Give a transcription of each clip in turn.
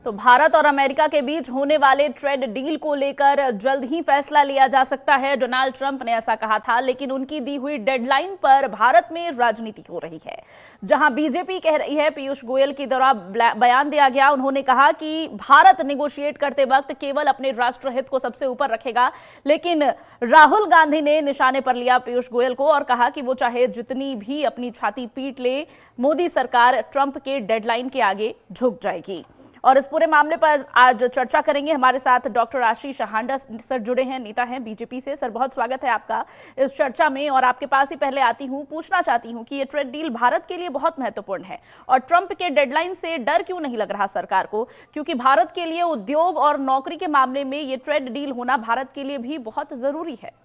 तो भारत और अमेरिका के बीच होने वाले ट्रेड डील को लेकर जल्द ही फैसला लिया जा सकता है। डोनाल्ड ट्रंप ने ऐसा कहा था, लेकिन उनकी दी हुई डेडलाइन पर भारत में राजनीति हो रही है। जहां बीजेपी कह रही है, पीयूष गोयल के द्वारा बयान दिया गया, उन्होंने कहा कि भारत नेगोशिएट करते वक्त केवल अपने राष्ट्रहित को सबसे ऊपर रखेगा। लेकिन राहुल गांधी ने निशाने पर लिया पीयूष गोयल को और कहा कि वो चाहे जितनी भी अपनी छाती पीट ले, मोदी सरकार ट्रंप के डेडलाइन के आगे झुक जाएगी। और इस पूरे मामले पर आज चर्चा करेंगे। हमारे साथ डॉक्टर आशीष हांडा सर जुड़े हैं, नेता हैं बीजेपी से। सर, बहुत स्वागत है आपका इस चर्चा में। और आपके पास ही पहले आती हूं, पूछना चाहती हूं कि ये ट्रेड डील भारत के लिए बहुत महत्वपूर्ण है और ट्रंप के डेडलाइन से डर क्यों नहीं लग रहा सरकार को? क्योंकि भारत के लिए उद्योग और नौकरी के मामले में ये ट्रेड डील होना भारत के लिए भी बहुत जरूरी है।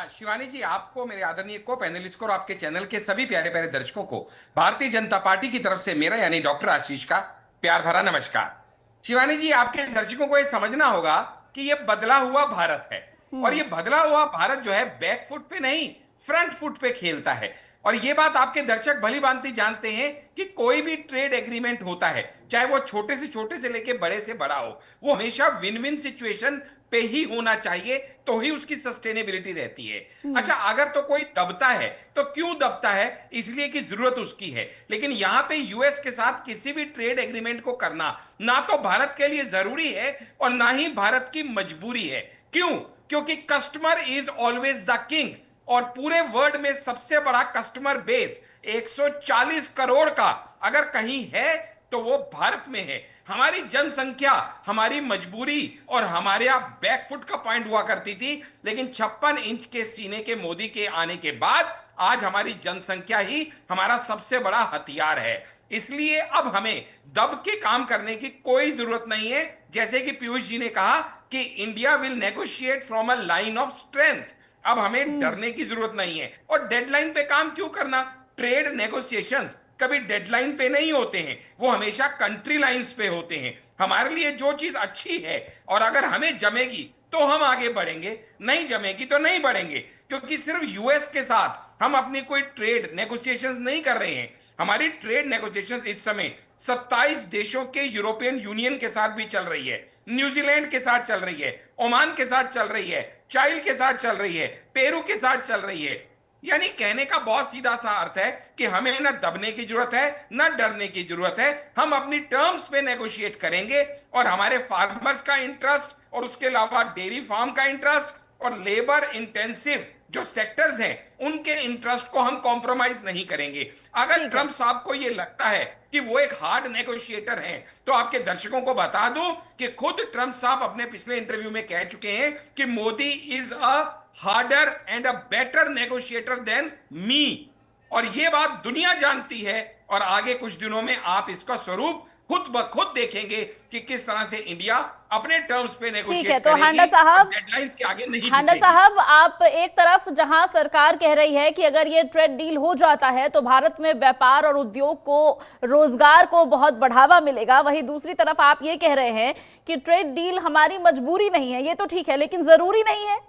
शिवानी जी, आपको, मेरे आदरणीय को पैनलिस्ट को और आपके चैनल के सभी प्यारे प्यारे दर्शकों को भारतीय जनता पार्टी की तरफ से मेरा यानी डॉक्टर आशीष का प्यार भरा नमस्कार। शिवानी जी, आपके दर्शकों को यह समझना होगा कि यह बदला हुआ भारत है और यह बदला हुआ भारत जो है बैक फुट पे नहीं, फ्रंट फुट पे खेलता है। और यह बात आपके दर्शक भली भांति जानते हैं कि कोई भी ट्रेड एग्रीमेंट होता है, चाहे वो छोटे से लेके बड़े से बड़ा हो, वो हमेशा विन विन सिचुएशन पे ही होना चाहिए, तो ही उसकी सस्टेनेबिलिटी रहती है। अच्छा, अगर तो कोई दबता है तो क्यों दबता है? इसलिए कि जरूरत उसकी है। लेकिन यहां पे यूएस के साथ किसी भी ट्रेड एग्रीमेंट को करना ना तो भारत के लिए जरूरी है और ना ही भारत की मजबूरी है। क्यों? क्योंकि customer is always the king और पूरे वर्ल्ड में सबसे बड़ा कस्टमर बेस 140 करोड़ का अगर कहीं है तो वो भारत में है। हमारी जनसंख्या हमारी मजबूरी और हमारे यहां बैकफुट का पॉइंट हुआ करती थी, लेकिन 56 इंच के सीने के मोदी के आने के बाद आज हमारी जनसंख्या ही हमारा सबसे बड़ा हथियार है। इसलिए अब हमें दब के काम करने की कोई जरूरत नहीं है। जैसे कि पीयूष जी ने कहा कि India will negotiate from a line of strength. अब हमें डरने की जरूरत नहीं है। और डेडलाइन पे काम क्यों करना? ट्रेड नेगोशिएशंस कभी डेडलाइन पे नहीं होते हैं, वो हमेशा कंट्री लाइंस पे होते हैं। हमारे लिए जो चीज अच्छी है और अगर हमें जमेगी तो हम आगे बढ़ेंगे, नहीं जमेगी तो नहीं बढ़ेंगे। क्योंकि सिर्फ यूएस के साथ हम अपनी कोई ट्रेड नेगोशिएशंस नहीं कर रहे हैं। हमारी ट्रेड नेगोशिएशंस इस समय 27 देशों के यूरोपियन यूनियन के साथ भी चल रही है, न्यूजीलैंड के साथ चल रही है, ओमान के साथ चल रही है, चाइल के साथ चल रही है, पेरू के साथ चल रही है। यानी कहने का बहुत सीधा सा अर्थ है कि हमें ना दबने की जरूरत है, ना डरने की जरूरत है। हम अपनी टर्म्स पे नेगोशिएट करेंगे और हमारे फार्मर्स का इंटरेस्ट और उसके अलावा डेयरी फार्म का इंटरेस्ट और लेबर इंटेंसिव जो सेक्टर्स हैं उनके इंटरेस्ट को हम कॉम्प्रोमाइज नहीं करेंगे। अगर ट्रंप साहब को यह लगता है कि वो एक हार्ड नेगोशिएटर हैं, तो आपके दर्शकों को बता दूं कि खुद ट्रंप साहब अपने पिछले इंटरव्यू में कह चुके हैं कि Modi is a harder and a better negotiator than me. और यह बात दुनिया जानती है और आगे कुछ दिनों में आप इसका स्वरूप खुद ब खुद देखेंगे कि किस तरह से इंडिया अपने टर्म्स पे नेगोशिएट करेगी। तो हांडा साहब, डेडलाइंस के आगे नहीं हांडा साहब, आप एक तरफ जहां सरकार कह रही है कि अगर ये ट्रेड डील हो जाता है तो भारत में व्यापार और उद्योग को, रोजगार को बहुत बढ़ावा मिलेगा, वहीं दूसरी तरफ आप ये कह रहे हैं कि ट्रेड डील हमारी मजबूरी नहीं है। ये तो ठीक है, लेकिन जरूरी नहीं है।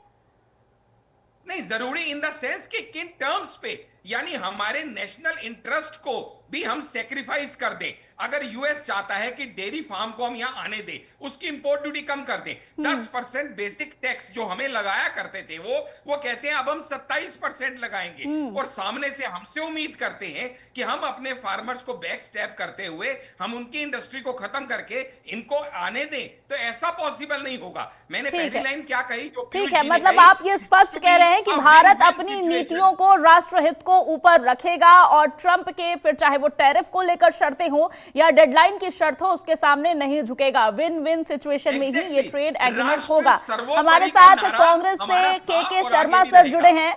नहीं, जरूरी इन द सेंस कि किन टर्म्स पे, यानी हमारे नेशनल इंटरेस्ट को भी हम सेक्रीफाइस कर दें। अगर यूएस चाहता है कि डेयरी फार्म को हम यहां आने दें, उसकी इंपोर्ट ड्यूटी कम कर दें, 10% बेसिक टैक्स जो हमें लगाया करते थे वो कहते हैं अब हम 27% लगाएंगे। और सामने से हमसे उम्मीद करते हैं कि हम अपने फार्मर्स को बैक स्टेप करते हुए हम उनकी इंडस्ट्री को खत्म करके इनको आने दें, तो ऐसा पॉसिबल नहीं होगा। मैंने पहली लाइन क्या कही? जो ठीक है, मतलब आप ये स्पष्ट कह रहे हैं कि भारत अपनी नीतियों को, राष्ट्रहित को ऊपर रखेगा और ट्रंप के, फिर चाहे वो टैरिफ को लेकर शर्तें हो या डेडलाइन की शर्त हो, उसके सामने नहीं झुकेगा। विन विन सिचुएशन में ही ये ट्रेड एग्रीमेंट होगा। हमारे साथ कांग्रेस से के शर्मा सर जुड़े हैं,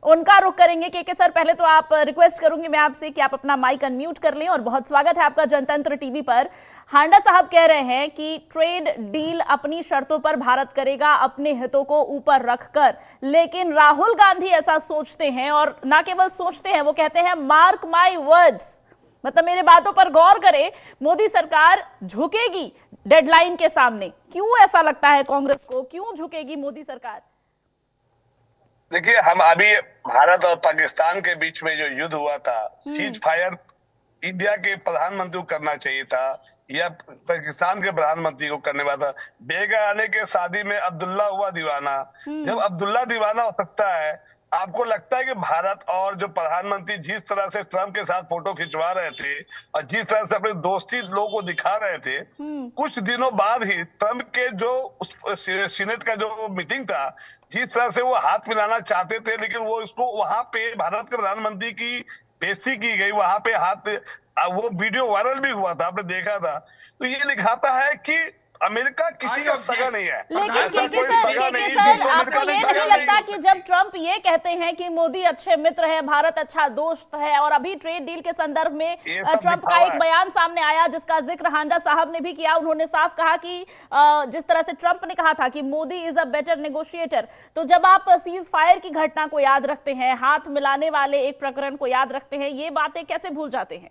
उनका रुख करेंगे। के सर, पहले तो आप, रिक्वेस्ट करूंगी मैं आपसे कि आप अपना माइक अनम्यूट कर लें और बहुत स्वागत है आपका जनतंत्र टीवी पर। हांडा साहब कह रहे हैं कि ट्रेड डील अपनी शर्तों पर भारत करेगा, अपने हितों को ऊपर रखकर, लेकिन राहुल गांधी ऐसा सोचते हैं और ना केवल सोचते हैं, वो कहते हैं मार्क माय वर्ड्स, मतलब मेरे बातों पर गौर करें, मोदी सरकार झुकेगी डेडलाइन के सामने। क्यों ऐसा लगता है कांग्रेस को, क्यों झुकेगी मोदी सरकार? देखिए, हम अभी भारत और पाकिस्तान के बीच में जो युद्ध हुआ था, सीज फायर इंडिया के प्रधानमंत्री को करना चाहिए था, या पाकिस्तान के प्रधानमंत्री को करने वाला था। बेगाने के शादी में अब्दुल्ला हुआ दीवाना। जब अब्दुल्ला दीवाना हो सकता है, आपको लगता है कि भारत और जो प्रधानमंत्री जिस तरह से ट्रंप के साथ फोटो खिंचवा रहे थे और जिस तरह से अपनी दोस्ती लोगों को दिखा रहे थे, कुछ दिनों बाद ही ट्रंप के जो सीनेट का जो मीटिंग था, जिस तरह से वो हाथ मिलाना चाहते थे, लेकिन वो इसको वहां पे भारत के प्रधानमंत्री की बेइज्जती की गई, वहां पे हाथ, वो वीडियो वायरल भी हुआ था, आपने देखा था। तो ये दिखाता है कि अमेरिका किसी का सगा नहीं है। लेकिन के सर आपको ये नहीं लगता कि जब ट्रंप ये कहते हैं कि मोदी अच्छे मित्र है, भारत अच्छा दोस्त है, और अभी ट्रेड डील के संदर्भ में ट्रंप का एक बयान सामने आया जिसका जिक्र हांडा साहब ने भी किया, उन्होंने साफ कहा कि जिस तरह से ट्रंप ने कहा था कि Modi is a better negotiator, तो जब आप सीज फायर की घटना को याद रखते हैं, हाथ मिलाने वाले एक प्रकरण को याद रखते हैं, ये बातें कैसे भूल जाते हैं?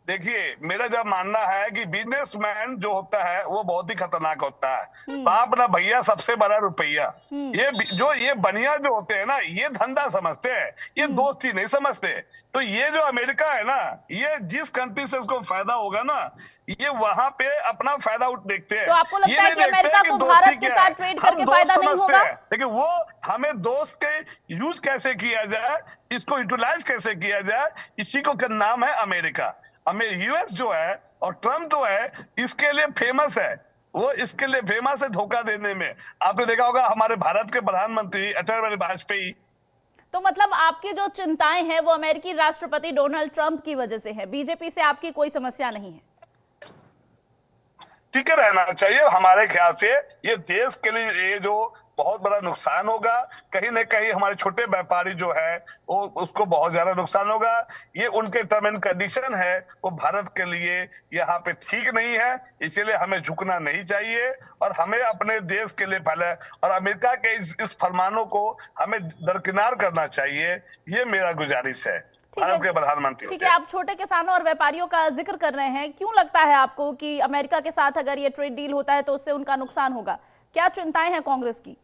देखिए, मेरा जब मानना है कि बिजनेसमैन जो होता है वो बहुत ही खतरनाक होता है। बाप ना भैया सबसे बड़ा रुपया। ये बनिया जो होते हैं ना, ये धंधा समझते हैं, ये दोस्ती नहीं समझते। तो ये जो अमेरिका है ना, ये जिस कंट्री से उसको फायदा होगा ना, ये वहां पे अपना फायदा देखते हैं। तो आपको लगता है कि अमेरिका को भारत के साथ ट्रेड करके फायदा नहीं होगा? लेकिन वो हमें दोस्त के यूज कैसे किया जाए, इसको यूटिलाइज कैसे किया जाए, इसी को नाम है अमेरिका। यूएस जो है और ट्रम्प जो है, इसके लिए फेमस है। वो इसके लिए फेमस है धोखा देने में। आपने देखा होगा हमारे भारत के प्रधानमंत्री अटल बिहारी वाजपेयी। तो मतलब आपकी जो चिंताएं हैं वो अमेरिकी राष्ट्रपति डोनाल्ड ट्रंप की वजह से है, बीजेपी से आपकी कोई समस्या नहीं है? टिके रहना चाहिए हमारे ख्याल से। ये देश के लिए ये जो बहुत बड़ा नुकसान होगा, कहीं ना कहीं हमारे छोटे व्यापारी जो है वो उसको बहुत ज्यादा नुकसान होगा। ये उनके टर्म एंड कंडीशन है, वो भारत के लिए यहाँ पे ठीक नहीं है। इसीलिए हमें झुकना नहीं चाहिए और हमें अपने देश के लिए पहले और अमेरिका के इस फरमानों को हमें दरकिनार करना चाहिए। ये मेरा गुजारिश है भारत के प्रधानमंत्री। ठीक है, आप छोटे किसानों और व्यापारियों का जिक्र कर रहे हैं, क्यों लगता है आपको कि अमेरिका के साथ अगर ये ट्रेड डील होता है तो उससे उनका नुकसान होगा? क्या चिंताएं हैं कांग्रेस की?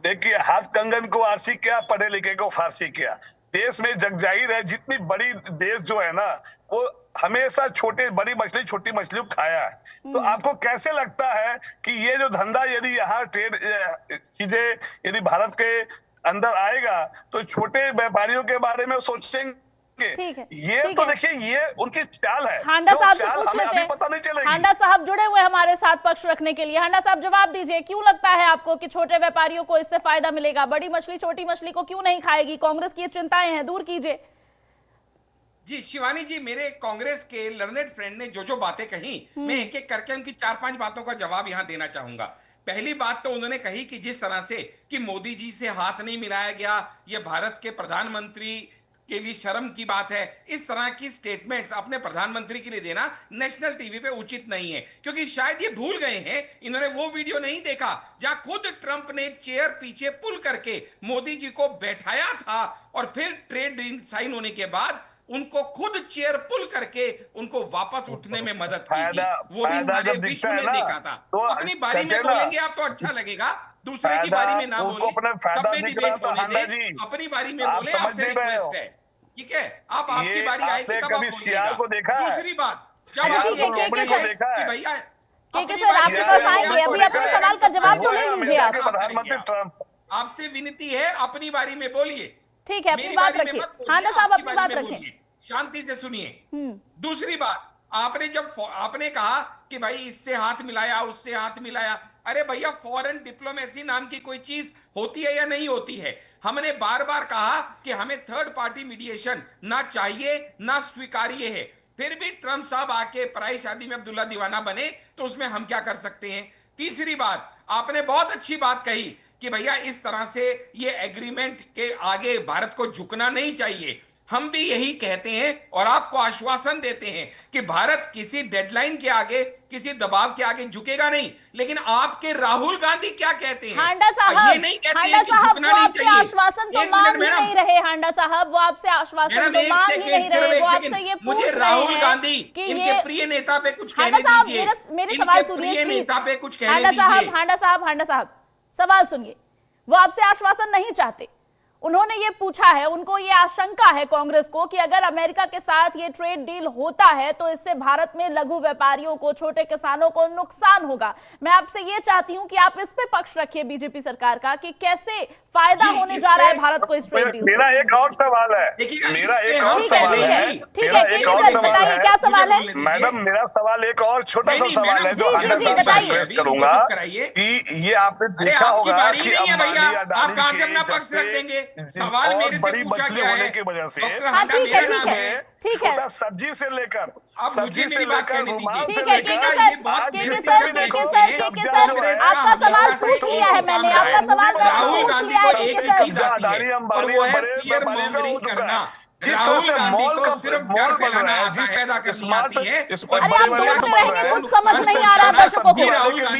देखिए, हाथ कंगन को आरसी क्या, पढ़े लिखे को फारसी क्या। देश में जग जाहिर है, जितनी बड़ी देश जो है ना, वो हमेशा बड़ी मछली छोटी मछली को खाया है। तो आपको कैसे लगता है कि ये जो धंधा यदि यहाँ ट्रेड चीजें यदि भारत के अंदर आएगा तो छोटे व्यापारियों के बारे में सोचेंगे? ठीक है, ये तो देखिए, ये उनकी चाल है। हांडा साहब से पूछ लेते हैं, पता नहीं चलेगी। हांडा साहब जुड़े हुए हमारे साथ पक्ष रखने के लिए। हांडा साहब जवाब दीजिए, क्यों लगता है आपको कि छोटे व्यापारियों को इससे फायदा मिलेगा? बड़ी मछली छोटी मछली को क्यों नहीं खाएगी? कांग्रेस की ये चिंताएं हैं, दूर कीजिए। जी शिवानी जी, मेरे कांग्रेस के लर्नेड फ्रेंड ने जो बातें कही, मैं एक एक करके उनकी 4-5 बातों का जवाब यहां देना चाहूंगा। पहली बात तो उन्होंने कही कि जिस तरह से कि मोदी जी से हाथ नहीं मिलाया गया, यह भारत के प्रधानमंत्री के लिए शर्म की बात है। इस तरह की स्टेटमेंट्स अपने प्रधानमंत्री के लिए देना नेशनल टीवी पे उचित नहीं है, क्योंकि शायद ये भूल गए हैं, इन्होंने वो वीडियो नहीं देखा जहां खुद ट्रंप ने चेयर पीछे पुल करके मोदी जी को बैठाया था और फिर ट्रेड डील साइन होने के बाद उनको खुद चेयर पुल करके उनको वापस उठने में मदद की थी। वो भी सारे विश्व ने देखा था। तो अपनी बारी में बोलेंगे आप तो अच्छा लगेगा, दूसरे की बारी में ना बोले, सब में डिबेट होने दे, अपनी बारी में बोले, आपसे रिक्वेस्ट है, ठीक है? आप आपकी बारी आएगी तब आप बोलिएगा। दूसरी बात, भैया सर आपके पास आएंगे, अभी अपने सवाल का जवाब तो ले लीजिए आप। प्रधानमंत्री ट्रंप, आपसे विनती है, अपनी बारी में बोलिए। ठीक है, अपनी बात रखिए। हांडा साहब अपनी बात रखिए, शांति से सुनिए। दूसरी बात, आपने कहा कि भाई इससे हाथ मिलाया, उससे हाथ मिलाया। अरे भैया, फॉरेन डिप्लोमेसी नाम की कोई चीज होती है या नहीं होती है? हमने बार बार कहा कि हमें थर्ड पार्टी मीडिएशन ना चाहिए, ना स्वीकार्य है। फिर भी ट्रंप साहब आके पराई शादी में अब्दुल्ला दीवाना बने, तो उसमें हम क्या कर सकते हैं? तीसरी बात, आपने बहुत अच्छी बात कही कि भैया इस तरह से ये एग्रीमेंट के आगे भारत को झुकना नहीं चाहिए। हम भी यही कहते हैं और आपको आश्वासन देते हैं कि भारत किसी डेडलाइन के आगे, किसी दबाव के आगे झुकेगा नहीं। लेकिन आपके राहुल गांधी क्या कहते हैं? हांडा साहब, ये नहीं कहते हांडा हैं कि साहब झुकना वो नहीं आपसे चाहिए। आश्वासन तो मांग ही नहीं रहे। हांडा साहब वो आपसे आश्वासन तो मांग ही नहीं रहे, वो आपसे ये पूछ मुझे रहे राहुल हैं गांधी, कि इनके प्रिय नेता पे कुछ कहने हांडा साहब दीजिए। मेरे सवाल सुनिए, प्रिय नेता पे कुछ कहने हांडा दीजिए। साहब सवाल सुनिए। वो आपसे आश्वासन नहीं चाहते, उन्होंने ये पूछा है, उनको ये आशंका है कांग्रेस को कि अगर अमेरिका के साथ ये ट्रेड डील होता है तो इससे भारत में लघु व्यापारियों को, छोटे किसानों को नुकसान होगा। मैं आपसे ये चाहती हूं कि आप इस पे पक्ष रखिए बीजेपी सरकार का कि कैसे फायदा होने जा रहा है भारत को इस ट्रेड डील से। मेरा एक और सवाल है, मेरा एक और सवाल है, ठीक है, बताइए क्या सवाल है। मैडम मेरा सवाल एक और छोटा सा सवाल है जो एड्रेस करूंगा कि ये आपने देखा होगा कि अंबानी आप कहां से अपना पक्ष रख देंगे? सवाल मेरे से पूछा गया होने की वजह से ठीक है, सब्जी से लेकर सब्जी से लेकर ठीक है, आपका सवाल पूछ लिया है मैंने, आपका सवाल मैंने पूछ लिया है। अदानी अंबानी करना राहुल गांधी को सिर्फ डर फैलाना पैदा करनी आती है। अरे आप बोलते रहेंगे, कुछ समझ नहीं आ रहा दर्शकों को,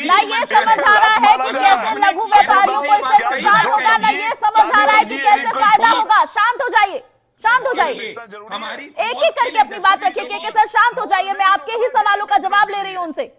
ना ये समझ आ रहा है कि कैसे लघु व्यापारियों को इससे नुकसान होगा, ना ये समझ आ रहा है कि कैसे फायदा होगा। शांत हो जाइए, शांत हो जाइए, एक एक करके अपनी बात रखिए। के सर शांत हो जाइए, मैं आपके ही सवालों का जवाब ले रही हूं उनसे।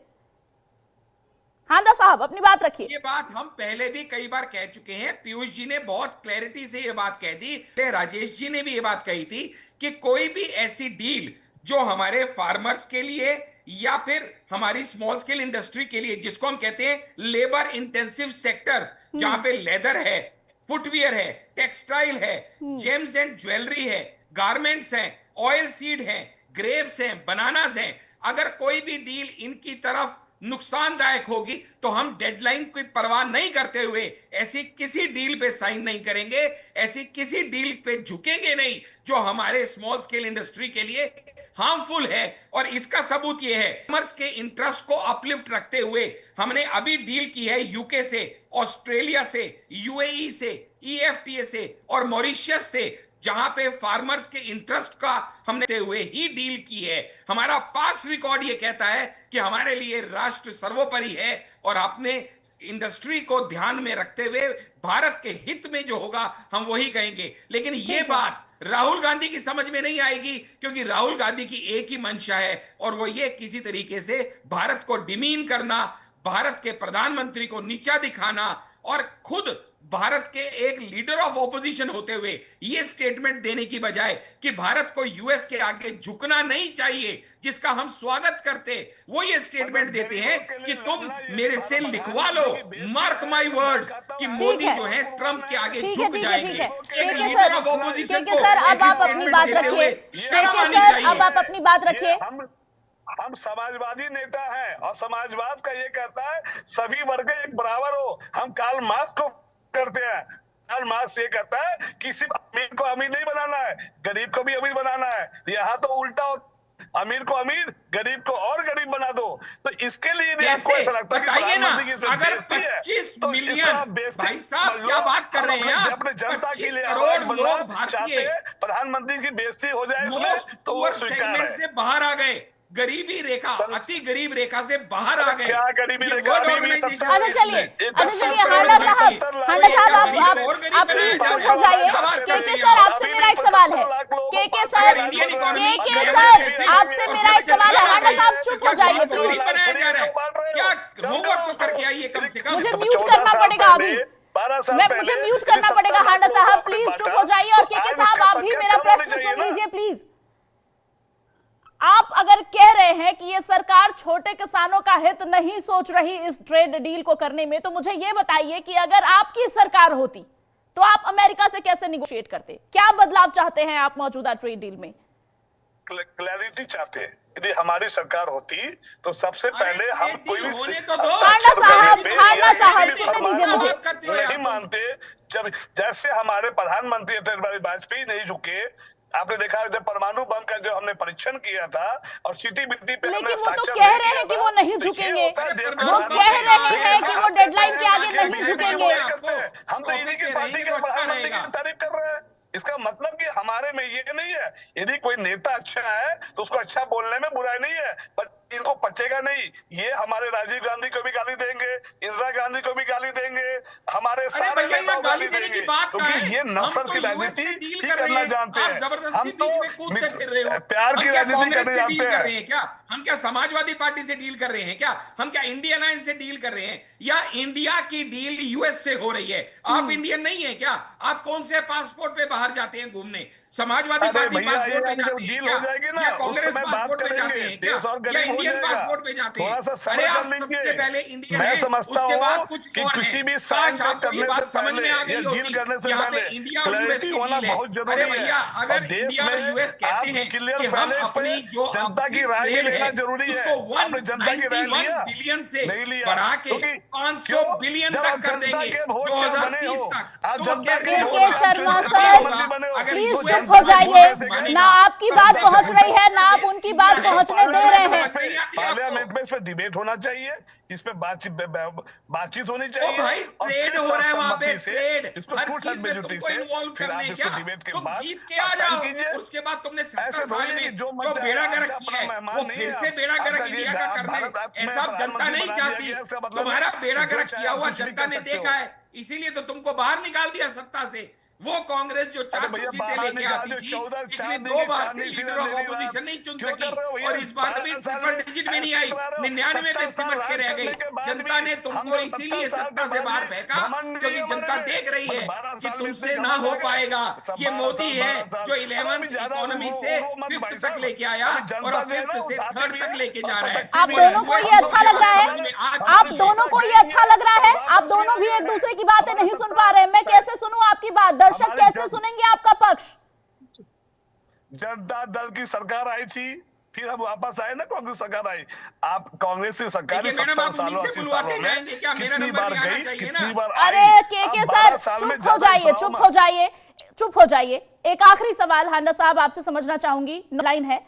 हांडा साहब अपनी बात रखिए। ये बात हम पहले भी कई बार कह चुके हैं, पीयूष जी ने बहुत क्लैरिटी से ये बात कह दी, राजेश जी ने भी ये बात कही थी कि कोई भी ऐसी डील जो हमारे फार्मर्स के लिए या फिर हमारी स्मॉल स्केल इंडस्ट्री के लिए, जिसको हम कहते हैं लेबर इंटेंसिव सेक्टर्स, जहां पे लेदर है, फुटवियर है, टेक्सटाइल है, जेम्स एंड ज्वेलरी है, गारमेंट्स हैं, ऑयल सीड है, ग्रेप्स हैं, बनानास हैं, अगर कोई भी डील इनकी तरफ नुकसानदायक होगी तो हम डेडलाइन की परवाह नहीं करते हुए ऐसी किसी डील पे साइन नहीं करेंगे, ऐसी किसी डील पे झुकेंगे नहीं जो हमारे स्मॉल स्केल इंडस्ट्री के लिए हार्मफुल है। और इसका सबूत यह है, फार्मर्स के इंटरेस्ट को अपलिफ्ट रखते हुए हमने अभी डील की है यूके से, ऑस्ट्रेलिया से, यूएई से, ईएफटीए से और मॉरिशस से, जहां पे फार्मर्स के इंटरेस्ट का हमने हुए ही डील की है। हमारा पास रिकॉर्ड ये कहता है कि हमारे लिए राष्ट्र सर्वोपरि है और अपने इंडस्ट्री को ध्यान में रखते हुए भारत के हित में जो होगा हम वही कहेंगे। लेकिन ये बात राहुल गांधी की समझ में नहीं आएगी, क्योंकि राहुल गांधी की एक ही मंशा है और वो ये किसी तरीके से भारत को डिमीन करना, भारत के प्रधानमंत्री को नीचा दिखाना और खुद भारत के एक लीडर ऑफ ऑपोजिशन होते हुए यह स्टेटमेंट देने की बजाय कि भारत को यूएस के आगे झुकना नहीं चाहिए, जिसका हम स्वागत करते, वो ये स्टेटमेंट देते हैं कि तुम मेरे से लिखवा लो, मार्क माय वर्ड्स, कि मोदी जो है ट्रंप के आगे झुक जाएंगे। एक लीडर ऑफ ऑपोजिशन को सर अब आप अपनी बात रखिए, अब आप अपनी बात रखिए। हम समाजवादी नेता हैं और समाजवाद का ये कहता है सभी वर्ग एक बराबर हो। हम कार्ल मार्क्स को करते हैं, कार्ल मार्क्स ये कहता है कि सिर्फ अमीर को अमीर नहीं बनाना है, गरीब को भी अमीर बनाना है। यहाँ तो उल्टा, अमीर को अमीर, गरीब को और गरीब बना दो। तो इसके लिए यदि आपको ऐसा लगता है कि अगर 25 मिलियन, भाई साहब क्या बात कर रहे हैं आप, अपने जनता के लिए करोड़ लोग भारतीय प्रधानमंत्री की बेइज्जती हो जाए तो वो सेगमेंट से बाहर आ गए, गरीबी रेखा, अति गरीब रेखा से बाहर आ गए। क्या गरीबी रेखा? अच्छा चलिए हांडा साहब आप प्लीज चुप हो जाइए। के सर आपसे मेरा एक सवाल है, के सर आपसे मेरा एक सवाल है। हांडा साहब चुप हो जाइए प्लीज। क्या होमवर्क तो करके आइए कम से कम। मुझे म्यूट करना पड़ेगा अभी, मुझे म्यूट करना पड़ेगा। हांडा साहब प्लीज चुप हो जाइए और के साहब आप भी मेरा प्रश्न सुन लीजिए प्लीज। आप अगर कह रहे हैं कि ये सरकार छोटे किसानों का हित नहीं सोच रही इस ट्रेड डील को करने में, तो मुझे ये बताइए कि अगर आपकी सरकार होती तो आप अमेरिका से कैसे निगोशिएट करते? क्या बदलाव चाहते हैं आप मौजूदा ट्रेड डील में? क्लैरिटी चाहते हैं। यदि हमारी सरकार होती तो सबसे पहले हम कोई भी हांडा साहब सुनने दीजिए मुझे। नहीं मानते, जब जैसे हमारे प्रधानमंत्री अटल बिहारी वाजपेयी नहीं झुके। आपने देखा जब परमाणु बम का जो हमने परीक्षण किया था और सिटी बिटी पे, लेकिन वो तो कह रहे हैं कि वो नहीं झुकेंगे, वो कह रहे हैं कि वो डेडलाइन के आगे नहीं झुकेंगे। हम तो इन्हीं की पार्टी के प्रधानमंत्री की तारीफ कर रहे हैं। इसका मतलब कि हमारे में ये नहीं है, यदि कोई नेता अच्छा है तो उसको अच्छा बोलने में बुराई नहीं है, पर इनको पचेगा नहीं। ये हमारे राजीव गांधी को भी गाली देंगे, इंदिरा गांधी को भी गाली देंगे, हमारे सारे नेताओं को गाली देंगे, क्योंकि ये नफरत की राजनीति ही करना जानते हैं। हम तो प्यार की राजनीति करना जानते हैं। हम क्या समाजवादी पार्टी से डील कर रहे हैं क्या? हम क्या इंडियन अलायंस से डील कर रहे हैं, या इंडिया की डील यूएस से हो रही है? आप इंडियन नहीं है क्या? आप कौन से पासपोर्ट पे बाहर जाते हैं घूमने? समाजवादी पार्टी पासपोर्ट पे जाते हैं क्या? या कांग्रेस पासपोर्ट पे जाते हैं क्या? या इंडियन पासपोर्ट पे जाते हैं? अरे आप सबसे पहले इंडियन है, उसके बाद कुछ और है। काश आपको ये बात समझ में आ गई होती। यहाँ पे इंडिया और यूएस की डील है। अरे भैया, अगर इंडिया और यूएस कहते हैं कि हम अपनी जो ट्रेड है उसको 191 बिलियन से बढ़ा के 500 बिलियन तक कर देंगे 2030 तक, तो वो कैसे होगा? शर्मा सर, प्लीज चुप हो जाइए। ना आपकी बात पहुंच रही है, ना आप उनकी बात पहुंचने दे रहे हैं। पार्लियामेंट में इस पे डिबेट होना चाहिए, इस पे बातचीत होनी चाहिए। भाई ट्रेड हो रहा है वहां पे, ट्रेड हर चीज में तुमको इन्वॉल्व करने क्या? तुम जीत के आ जाओ, उसके बाद तुमने 70 साल में जो बेड़ा गर्क किया है वो फिर से बेड़ा गर्क इंडिया का कर दे, ऐसा जनता नहीं चाहती। तुम्हारा बेड़ा गर्क किया हुआ जनता ने देखा है, इसीलिए तो तुमको बाहर निकाल दिया सत्ता से। वो कांग्रेस जो 400 सीटें लेके आती थी, इसलिए 2 बार से लीडर ऑफ ऑपोजिशन नहीं चुन सकी, और इस बार भी ट्रिपल डिजिट में नहीं आई, 99 पे सिमट के रह गई। जनता ने तुमको इसीलिए सत्ता से बाहर फेंका, क्योंकि जनता देख रही है कि तुमसे ना हो पाएगा। ये मोदी है जो 11th इकोनॉमी से 5th तक लेके आया और 5th से 3rd तक लेके जा रहा है। आप दोनों को ये अच्छा लग रहा है? आप दोनों को ये अच्छा लग रहा है? आप दोनों भी एक दूसरे की बातें नहीं सुन पा रहे हैं। मैं कैसे सुनूं आपकी बात? दर्शक कैसे सुनेंगे आपका पक्ष? जनता दल की सरकार आई थी, फिर हम वापस आए ना, कांग्रेस सरकार आई। आप कांग्रेस की सरकार 70 सालों 80 सालों में कितनी बार गई, कितनी बार आई? अरे के सर, चुप हो जाइए, चुप हो जाइए, चुप हो जाइए। एक आखिरी सवाल हांडा साहब आपसे समझना चाहूंगी, लाइन है,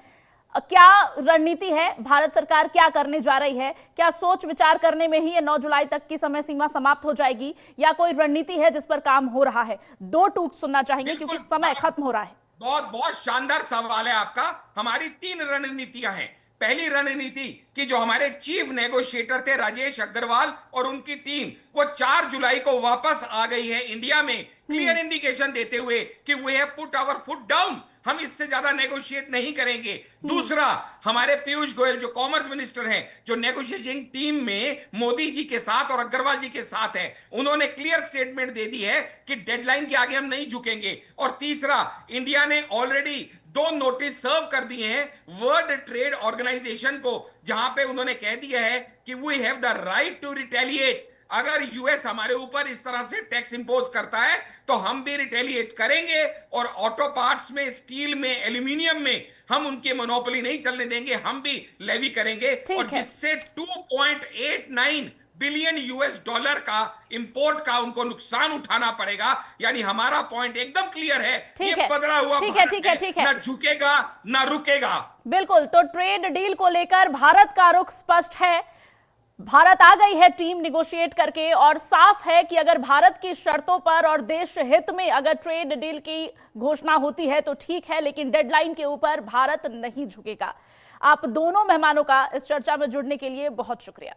क्या रणनीति है? भारत सरकार क्या करने जा रही है? क्या सोच विचार करने में ही ये 9 जुलाई तक की समय सीमा समाप्त हो जाएगी, या कोई रणनीति है जिस पर काम हो रहा है? 2 टूक सुनना चाहेंगे क्योंकि समय खत्म हो रहा है। बहुत बहुत शानदार सवाल है आपका। हमारी 3 रणनीतियां हैं। पहली रणनीति कि जो हमारे चीफ नेगोशिएटर थे राजेश अग्रवाल और उनकी टीम, वो 4 जुलाई को वापस आ गई है इंडिया में, क्लियर इंडिकेशन देते हुए कि we have put our foot down, हम इससे ज्यादा नेगोशिएट नहीं करेंगे। दूसरा, हमारे पीयूष गोयल जो कॉमर्स मिनिस्टर हैं, जो नेगोशिएटिंग टीम में मोदी जी के साथ और अग्रवाल जी के साथ हैं, उन्होंने क्लियर स्टेटमेंट दे दी है कि डेडलाइन के आगे हम नहीं झुकेंगे। और तीसरा, इंडिया ने ऑलरेडी 2 नोटिस सर्व कर दिए हैं वर्ल्ड ट्रेड ऑर्गेनाइजेशन को, जहां पे उन्होंने कह दिया है कि we have the right to retaliate. अगर यूएस हमारे ऊपर इस तरह से टैक्स इंपोज करता है तो हम भी रिटेलिएट करेंगे, और ऑटो पार्ट्स में, स्टील में, एल्यूमिनियम में हम उनकी मोनोपोली नहीं चलने देंगे, हम भी लेवी करेंगे, और जिससे 2.89 बिलियन यूएस डॉलर का इंपोर्ट का उनको नुकसान उठाना पड़ेगा। यानी हमारा पॉइंट एकदम क्लियर है, ये बदला हुआ ठीक है, ना झुकेगा ना रुकेगा। बिल्कुल, तो ट्रेड डील को लेकर भारत का रुख स्पष्ट है। भारत आ गई है टीम निगोशिएट करके, और साफ है कि अगर भारत की शर्तों पर और देश हित में अगर ट्रेड डील की घोषणा होती है तो ठीक है, लेकिन डेडलाइन के ऊपर भारत नहीं झुकेगा। आप दोनों मेहमानों का इस चर्चा में जुड़ने के लिए बहुत शुक्रिया।